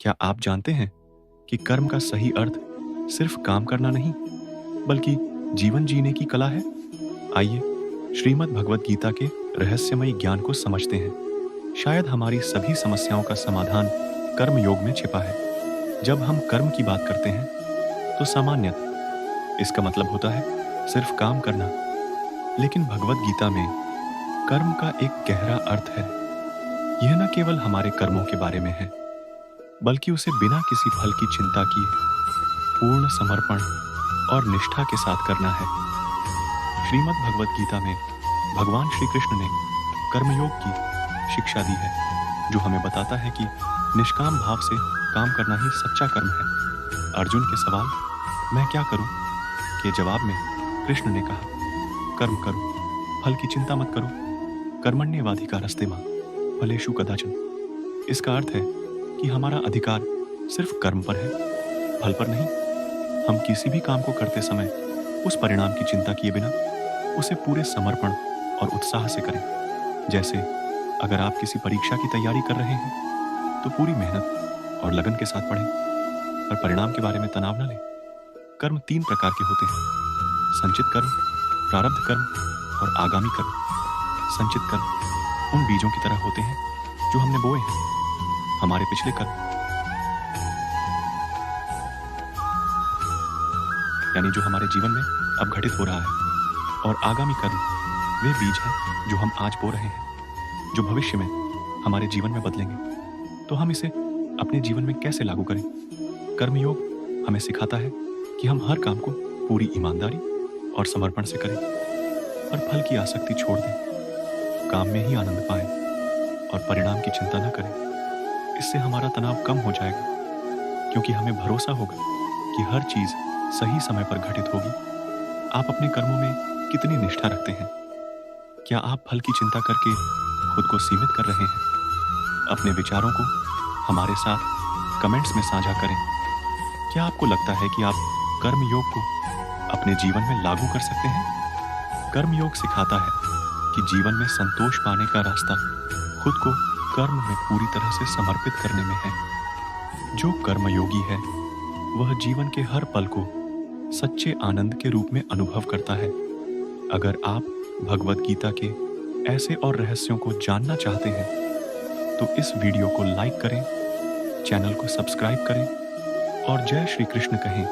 क्या आप जानते हैं कि कर्म का सही अर्थ सिर्फ काम करना नहीं, बल्कि जीवन जीने की कला है? आइए, श्रीमद् भगवत गीता के रहस्यमयी ज्ञान को समझते हैं। शायद हमारी सभी समस्याओं का समाधान कर्म योग में छिपा है। जब हम कर्म की बात करते हैं, तो सामान्यतः इसका मतलब होता है सिर्फ काम करना। लेकिन भगवत गीता में कर्म का एक गहरा अर्थ है। यह न केवल हमारे कर्मों के बारे में है, बल्कि उसे बिना किसी फल की चिंता किए पूर्ण समर्पण और निष्ठा के साथ करना है। श्रीमद् भगवत गीता में भगवान श्री कृष्ण ने कर्मयोग की शिक्षा दी है, जो हमें बताता है कि निष्काम भाव से काम करना ही सच्चा कर्म है। अर्जुन के सवाल मैं क्या करूं के जवाब में कृष्ण ने कहा, कर्म करो, फल की चिंता मत करो। कर्मण्येवाधिकारस्ते मा फलेषु कदाचन। इसका अर्थ है कि हमारा अधिकार सिर्फ कर्म पर है, फल पर नहीं। हम किसी भी काम को करते समय उस परिणाम की चिंता किए बिना उसे पूरे समर्पण और उत्साह से करें। जैसे अगर आप किसी परीक्षा की तैयारी कर रहे हैं, तो पूरी मेहनत और लगन के साथ पढ़ें, पर परिणाम के बारे में तनाव न लें। कर्म 3 प्रकार के होते हैं: संचित कर्म, प्रारब्ध कर्म और आगामी कर्म। संचित कर्म उन बीजों की तरह होते हैं जो हमने बोए हैं, हमारे पिछले कर्म, यानी जो हमारे जीवन में अब घटित हो रहा है। और आगामी कर्म वे बीज हैं जो हम आज बो रहे हैं, जो भविष्य में हमारे जीवन में बदलेंगे। तो हम इसे अपने जीवन में कैसे लागू करें? कर्मयोग हमें सिखाता है कि हम हर काम को पूरी ईमानदारी और समर्पण से करें, और फल की आसक्ति छोड़ दें, काम में ही आनंद पाएं और परिणाम की चिंता न करें। इससे हमारा तनाव कम हो जाएगा, क्योंकि हमें भरोसा होगा कि हर चीज सही समय पर घटित होगी। आप अपने कर्मों में कितनी निष्ठा रखते हैं? क्या आप फल की चिंता करके खुद को सीमित कर रहे हैं? अपने विचारों को हमारे साथ कमेंट्स में साझा करें। क्या आपको लगता है कि आप कर्म योग को अपने जीवन में लागू कर सकते हैं? कर्म योग सिखाता है कि जीवन में संतोष पाने का रास्ता खुद को कर्म में पूरी तरह से समर्पित करने में है। जो कर्मयोगी है, वह जीवन के हर पल को सच्चे आनंद के रूप में अनुभव करता है। अगर आप भगवत गीता के ऐसे और रहस्यों को जानना चाहते हैं, तो इस वीडियो को लाइक करें, चैनल को सब्सक्राइब करें और जय श्री कृष्ण कहें।